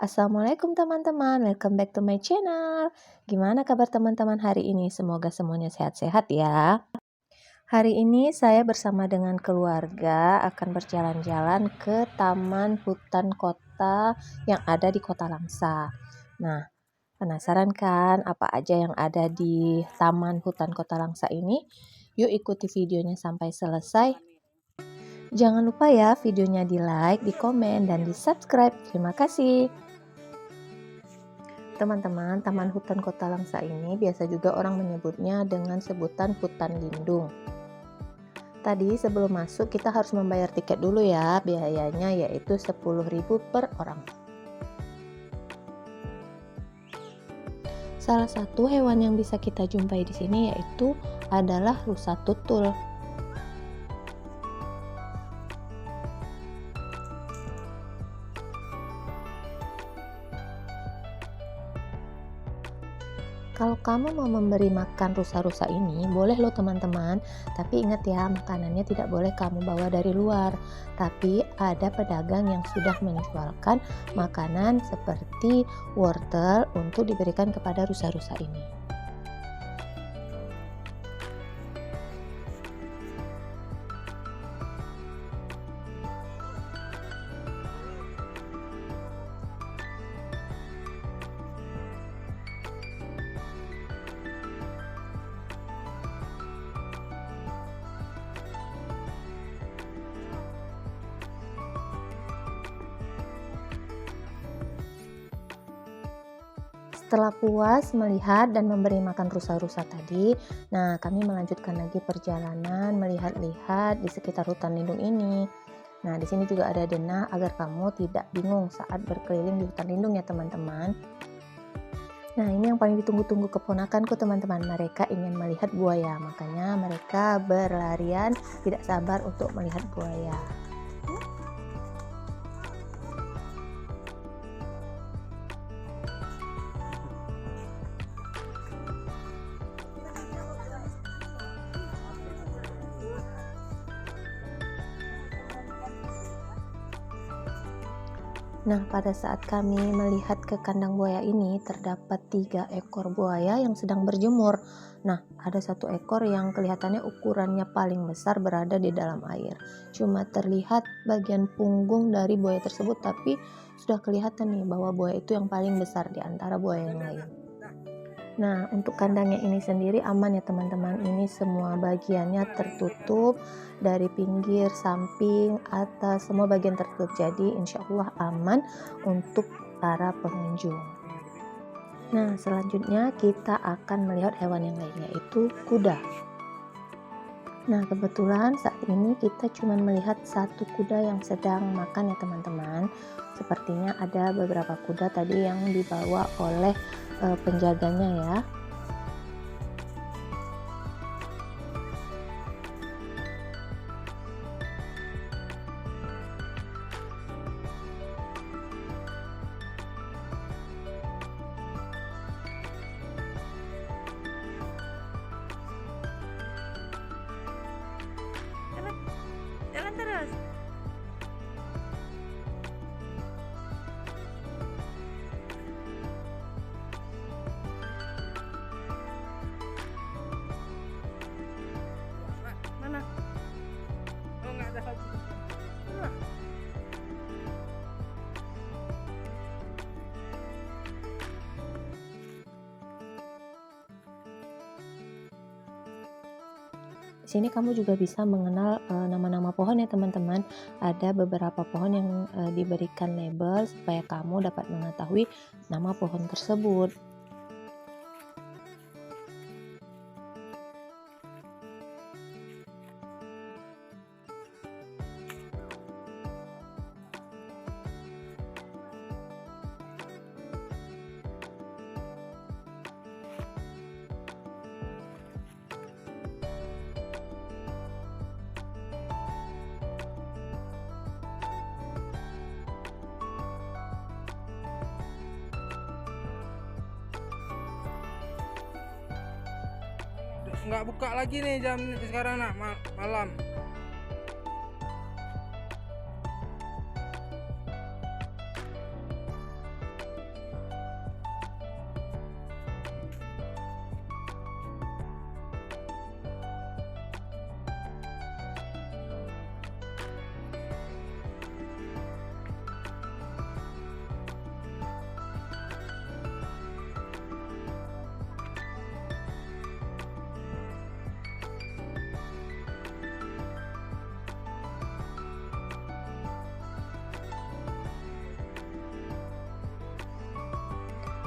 Assalamualaikum teman-teman, welcome back to my channel. Gimana kabar teman-teman hari ini? Semoga semuanya sehat-sehat ya. Hari ini saya bersama dengan keluarga akan berjalan-jalan ke Taman Hutan Kota yang ada di Kota Langsa. Nah, penasaran kan apa aja yang ada di Taman Hutan Kota Langsa ini? Yuk ikuti videonya sampai selesai. Jangan lupa ya videonya di like, di komen, dan di subscribe. Terima kasih. Teman-teman, Taman Hutan Kota Langsa ini biasa juga orang menyebutnya dengan sebutan hutan lindung. Tadi sebelum masuk kita harus membayar tiket dulu ya, biayanya yaitu 10.000 per orang. Salah satu hewan yang bisa kita jumpai di sini yaitu adalah rusa tutul. Kalau kamu mau memberi makan rusa-rusa ini, boleh loh teman-teman. Tapi ingat ya, makanannya tidak boleh kamu bawa dari luar. Tapi ada pedagang yang sudah menjualkan makanan seperti wortel untuk diberikan kepada rusa-rusa ini. Setelah puas melihat dan memberi makan rusa-rusa tadi, nah kami melanjutkan lagi perjalanan melihat-lihat di sekitar hutan lindung ini. Nah, di sini juga ada denah agar kamu tidak bingung saat berkeliling di hutan lindung ya teman-teman. Nah, ini yang paling ditunggu-tunggu keponakanku teman-teman. Mereka ingin melihat buaya, makanya mereka berlarian tidak sabar untuk melihat buaya. Nah, pada saat kami melihat ke kandang buaya ini, terdapat 3 ekor buaya yang sedang berjemur. Nah, ada 1 ekor yang kelihatannya ukurannya paling besar berada di dalam air. Cuma terlihat bagian punggung dari buaya tersebut, tapi sudah kelihatan nih bahwa buaya itu yang paling besar di antara buaya yang lain. Nah, untuk kandangnya ini sendiri aman ya teman-teman. Ini semua bagiannya tertutup dari pinggir, samping, atas, semua bagian tertutup. Jadi insya Allah aman untuk para pengunjung. Nah, selanjutnya kita akan melihat hewan yang lain yaitu kuda. Nah, kebetulan saat ini kita cuma melihat 1 kuda yang sedang makan ya teman-teman. Sepertinya ada beberapa kuda tadi yang dibawa oleh penjaganya ya. Jalan, jalan terus. Mana? Oh, nggak ada lagi. Wah. Di sini kamu juga bisa mengenal nama-nama pohon ya teman-teman. Ada beberapa pohon yang diberikan label supaya kamu dapat mengetahui nama pohon tersebut. Nggak buka lagi nih jam sekarang nak malam.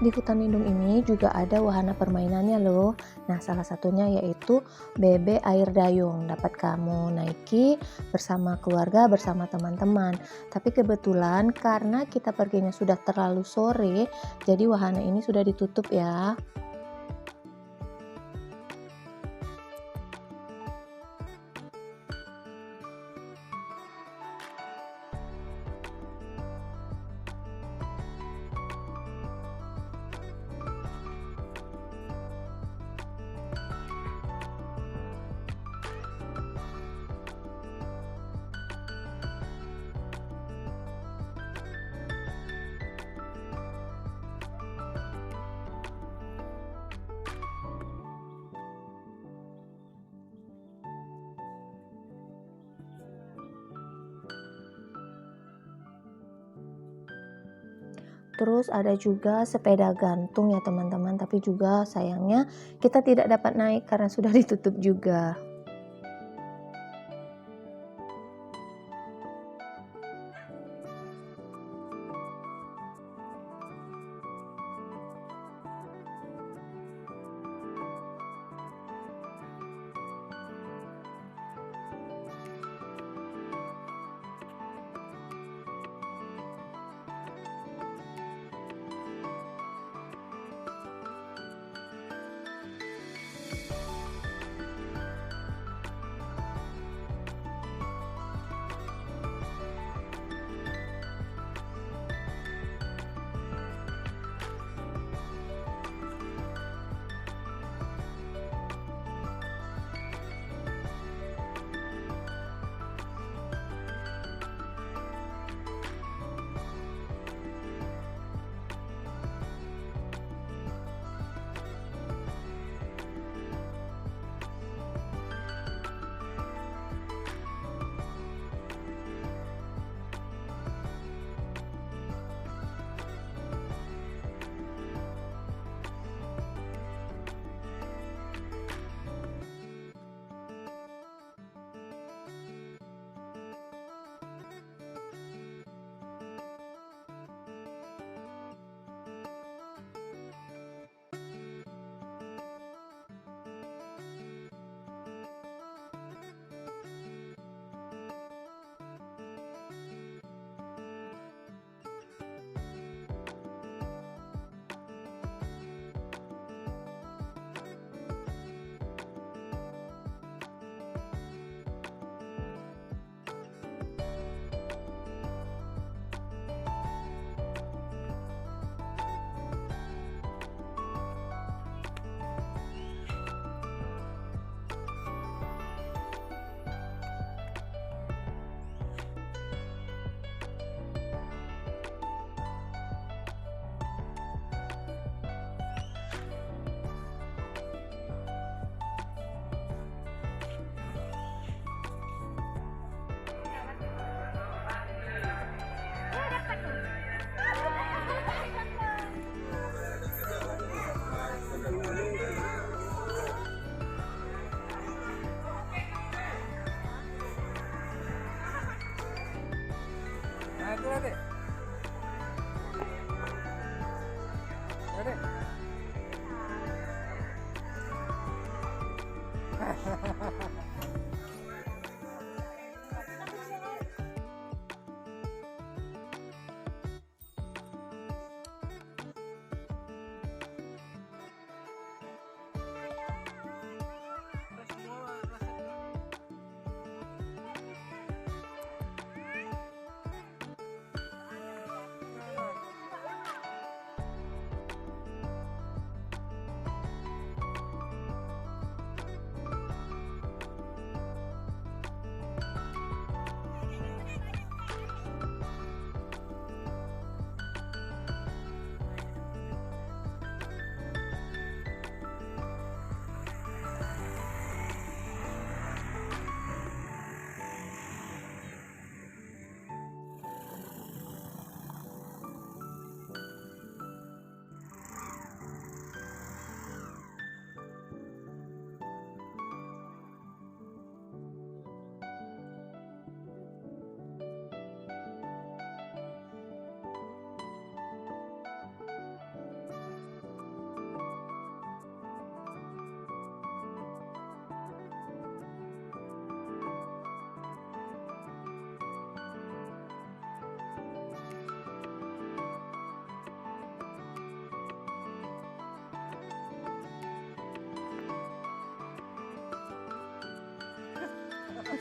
Di hutan lindung ini juga ada wahana permainannya loh. Nah, salah satunya yaitu bebek air dayung. Dapat kamu naiki bersama keluarga, bersama teman-teman. Tapi kebetulan karena kita perginya sudah terlalu sore, jadi wahana ini sudah ditutup ya. Terus ada juga sepeda gantung ya teman-teman, tapi juga sayangnya kita tidak dapat naik karena sudah ditutup juga.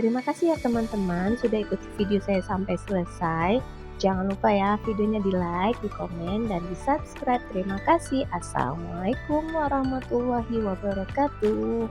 Terima kasih ya teman-teman sudah ikuti video saya sampai selesai. Jangan lupa ya videonya di like, di komen, dan di subscribe. Terima kasih. Assalamualaikum warahmatullahi wabarakatuh.